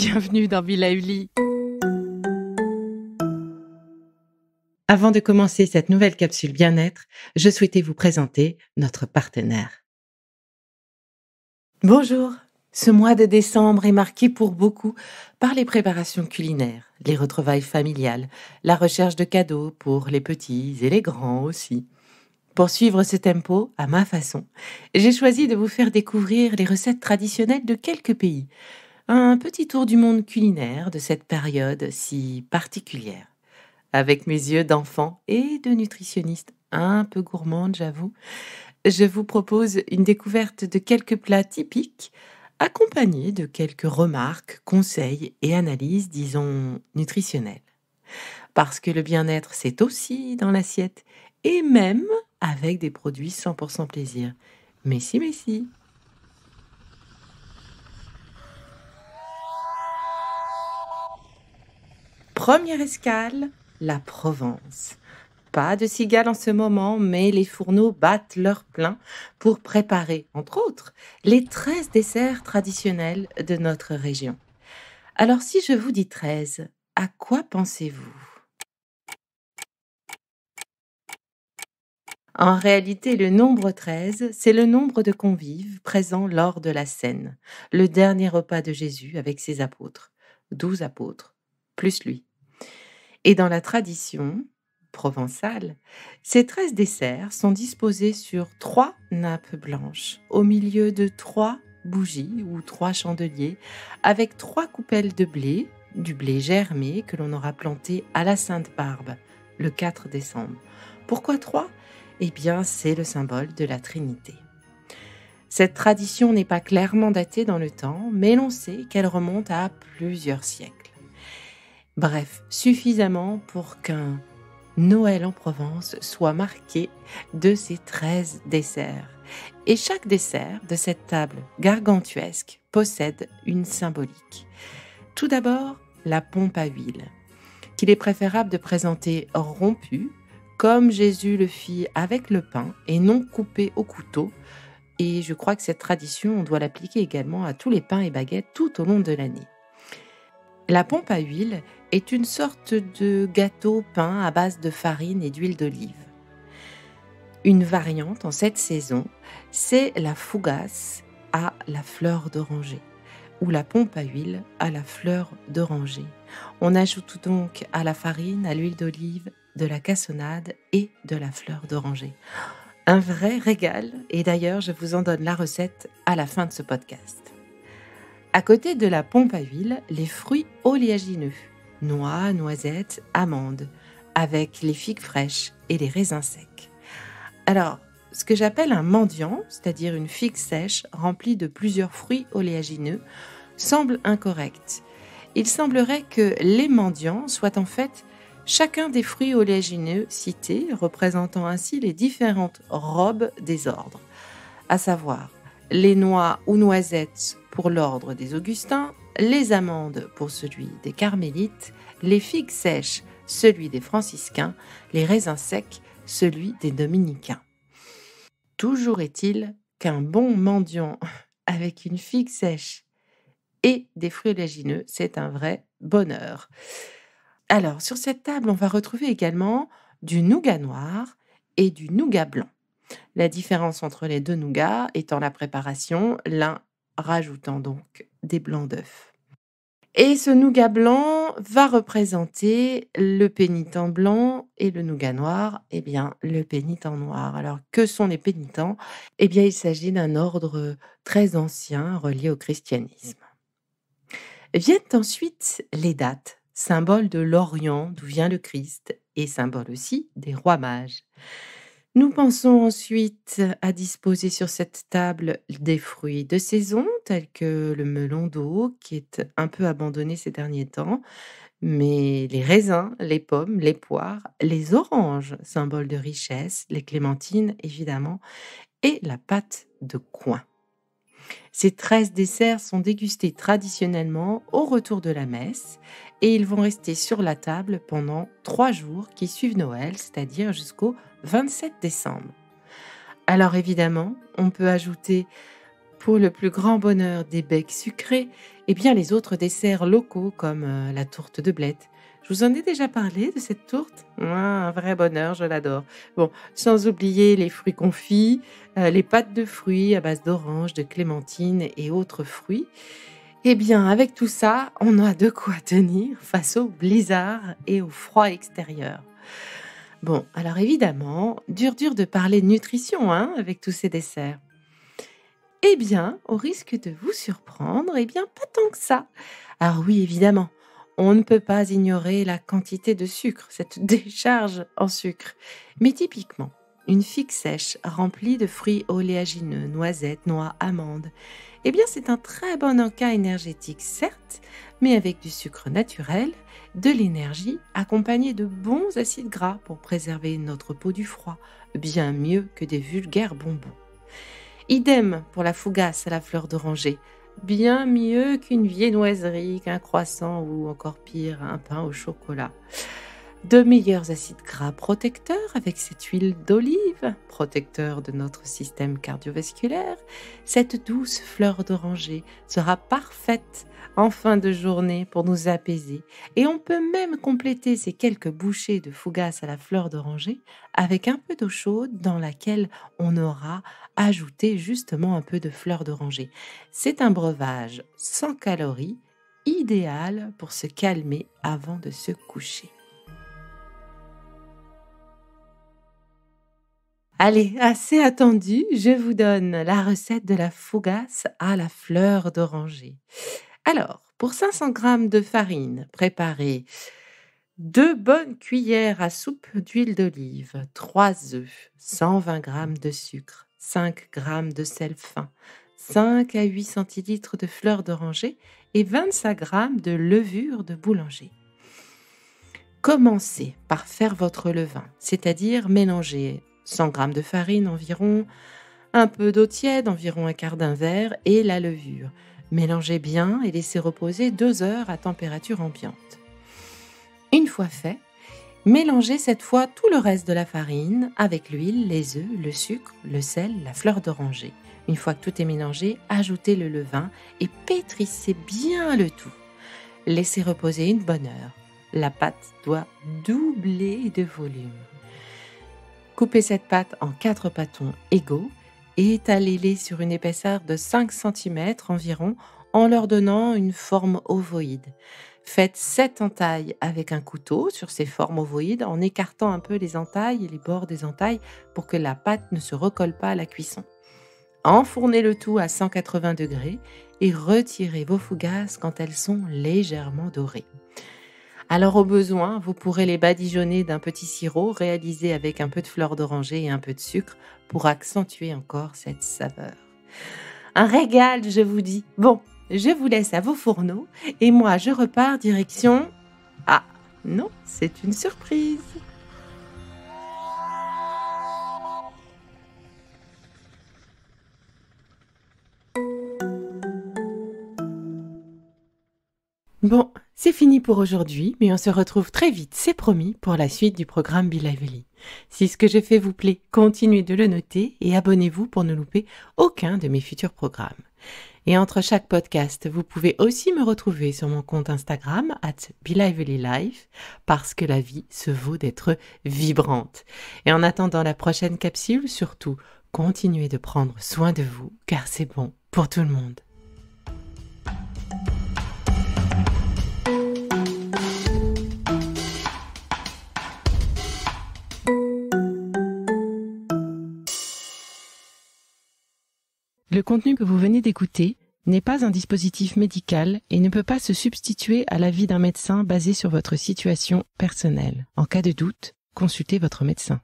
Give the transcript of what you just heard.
bienvenue dans Villa Uli. Avant de commencer cette nouvelle capsule bien-être, je souhaitais vous présenter notre partenaire. Bonjour. Ce mois de décembre est marqué pour beaucoup par les préparations culinaires, les retrouvailles familiales, la recherche de cadeaux pour les petits et les grands aussi. Pour suivre ce tempo, à ma façon, j'ai choisi de vous faire découvrir les recettes traditionnelles de quelques pays. Un petit tour du monde culinaire de cette période si particulière. Avec mes yeux d'enfant et de nutritionniste un peu gourmande, j'avoue, je vous propose une découverte de quelques plats typiques, accompagnés de quelques remarques, conseils et analyses, disons, nutritionnelles. Parce que le bien-être, c'est aussi dans l'assiette, et même avec des produits 100% plaisir. Mais si. Première escale, la Provence. Pas de cigales en ce moment, mais les fourneaux battent leur plein pour préparer, entre autres, les 13 desserts traditionnels de notre région. Alors si je vous dis 13, à quoi pensez-vous? En réalité, le nombre 13, c'est le nombre de convives présents lors de la scène, le dernier repas de Jésus avec ses apôtres, 12 apôtres, plus lui. Et dans la tradition provençale, ces 13 desserts sont disposés sur 3 nappes blanches, au milieu de 3 bougies ou 3 chandeliers, avec 3 coupelles de blé, du blé germé que l'on aura planté à la Sainte-Barbe, le 4 décembre. Pourquoi 3? Eh bien, c'est le symbole de la Trinité. Cette tradition n'est pas clairement datée dans le temps, mais l'on sait qu'elle remonte à plusieurs siècles. Bref, suffisamment pour qu'un Noël en Provence soit marqué de ces 13 desserts. Et chaque dessert de cette table gargantuesque possède une symbolique. Tout d'abord, la pompe à huile, qu'il est préférable de présenter rompue, comme Jésus le fit avec le pain et non coupé au couteau. Et je crois que cette tradition, on doit l'appliquer également à tous les pains et baguettes tout au long de l'année. La pompe à huile est une sorte de gâteau peint à base de farine et d'huile d'olive. Une variante en cette saison, c'est la fougasse à la fleur d'oranger ou la pompe à huile à la fleur d'oranger. On ajoute donc à la farine, à l'huile d'olive, de la cassonade et de la fleur d'oranger. Un vrai régal, et d'ailleurs je vous en donne la recette à la fin de ce podcast. À côté de la pompe à huile, les fruits oléagineux, noix, noisettes, amandes, avec les figues fraîches et les raisins secs. Alors, ce que j'appelle un mendiant, c'est-à-dire une figue sèche remplie de plusieurs fruits oléagineux, semble incorrect. Il semblerait que les mendiants soient en fait chacun des fruits oléagineux cités, représentant ainsi les différentes robes des ordres, à savoir les noix ou noisettes pour l'ordre des Augustins, les amandes pour celui des Carmélites, les figues sèches, celui des Franciscains, les raisins secs, celui des Dominicains. Toujours est-il qu'un bon mendiant avec une figue sèche et des fruits oléagineux, c'est un vrai bonheur. Alors, sur cette table, on va retrouver également du nougat noir et du nougat blanc. La différence entre les deux nougats étant la préparation, l'un rajoutant donc des blancs d'œufs. Et ce nougat blanc va représenter le pénitent blanc et le nougat noir, eh bien, le pénitent noir. Alors, que sont les pénitents? Eh bien, il s'agit d'un ordre très ancien relié au christianisme. Viennent ensuite les dattes, symbole de l'Orient d'où vient le Christ et symbole aussi des rois mages. Nous pensons ensuite à disposer sur cette table des fruits de saison, tels que le melon d'eau, qui est un peu abandonné ces derniers temps, mais les raisins, les pommes, les poires, les oranges, symbole de richesse, les clémentines évidemment, et la pâte de coing. Ces 13 desserts sont dégustés traditionnellement au retour de la messe et ils vont rester sur la table pendant 3 jours qui suivent Noël, c'est-à-dire jusqu'au 27 décembre. Alors évidemment, on peut ajouter pour le plus grand bonheur des becs sucrés, et bien les autres desserts locaux comme la tourte de blette. Je vous en ai déjà parlé de cette tourte? Un vrai bonheur, je l'adore. Bon, sans oublier les fruits confits, les pâtes de fruits à base d'orange, de clémentine et autres fruits. Eh bien, avec tout ça, on a de quoi tenir face au blizzard et au froid extérieur. Bon, alors évidemment, dur de parler nutrition, hein, avec tous ces desserts. Eh bien, au risque de vous surprendre, eh bien, pas tant que ça. Alors oui, évidemment, on ne peut pas ignorer la quantité de sucre, cette décharge en sucre. Mais typiquement, une figue sèche remplie de fruits oléagineux, noisettes, noix, amandes, eh bien, c'est un très bon encas énergétique, certes, mais avec du sucre naturel, de l'énergie accompagnée de bons acides gras pour préserver notre peau du froid, bien mieux que des vulgaires bonbons. Idem pour la fougasse à la fleur d'oranger. Bien mieux qu'une viennoiserie, qu'un croissant ou encore pire, un pain au chocolat. De meilleurs acides gras protecteurs avec cette huile d'olive, protecteur de notre système cardiovasculaire. Cette douce fleur d'oranger sera parfaite en fin de journée pour nous apaiser. Et on peut même compléter ces quelques bouchées de fougasse à la fleur d'oranger avec un peu d'eau chaude dans laquelle on aura ajouté justement un peu de fleur d'oranger. C'est un breuvage sans calories, idéal pour se calmer avant de se coucher. Allez, assez attendu, je vous donne la recette de la fougasse à la fleur d'oranger. Alors, pour 500 g de farine, préparez 2 bonnes cuillères à soupe d'huile d'olive, 3 œufs, 120 g de sucre, 5 g de sel fin, 5 à 8 centilitres de fleur d'oranger et 25 g de levure de boulanger. Commencez par faire votre levain, c'est-à-dire mélanger 100 g de farine environ, un peu d'eau tiède, environ un quart d'un verre, et la levure. Mélangez bien et laissez reposer 2 heures à température ambiante. Une fois fait, mélangez cette fois tout le reste de la farine avec l'huile, les œufs, le sucre, le sel, la fleur d'oranger. Une fois que tout est mélangé, ajoutez le levain et pétrissez bien le tout. Laissez reposer une bonne heure. La pâte doit doubler de volume. Coupez cette pâte en 4 pâtons égaux et étalez-les sur une épaisseur de 5 cm environ en leur donnant une forme ovoïde. Faites 7 entailles avec un couteau sur ces formes ovoïdes en écartant un peu les entailles et les bords des entailles pour que la pâte ne se recolle pas à la cuisson. Enfournez le tout à 180 degrés et retirez vos fougasses quand elles sont légèrement dorées. Alors au besoin, vous pourrez les badigeonner d'un petit sirop réalisé avec un peu de fleur d'oranger et un peu de sucre pour accentuer encore cette saveur. Un régal, je vous dis. Bon, je vous laisse à vos fourneaux et moi je repars direction... Ah, non, c'est une surprise. Bon, c'est fini pour aujourd'hui, mais on se retrouve très vite, c'est promis, pour la suite du programme Be Lively. Si ce que je fais vous plaît, continuez de le noter et abonnez-vous pour ne louper aucun de mes futurs programmes. Et entre chaque podcast, vous pouvez aussi me retrouver sur mon compte Instagram @BeLivelyLife parce que la vie se vaut d'être vibrante. Et en attendant la prochaine capsule, surtout, continuez de prendre soin de vous car c'est bon pour tout le monde. Le contenu que vous venez d'écouter n'est pas un dispositif médical et ne peut pas se substituer à l'avis d'un médecin basé sur votre situation personnelle. En cas de doute, consultez votre médecin.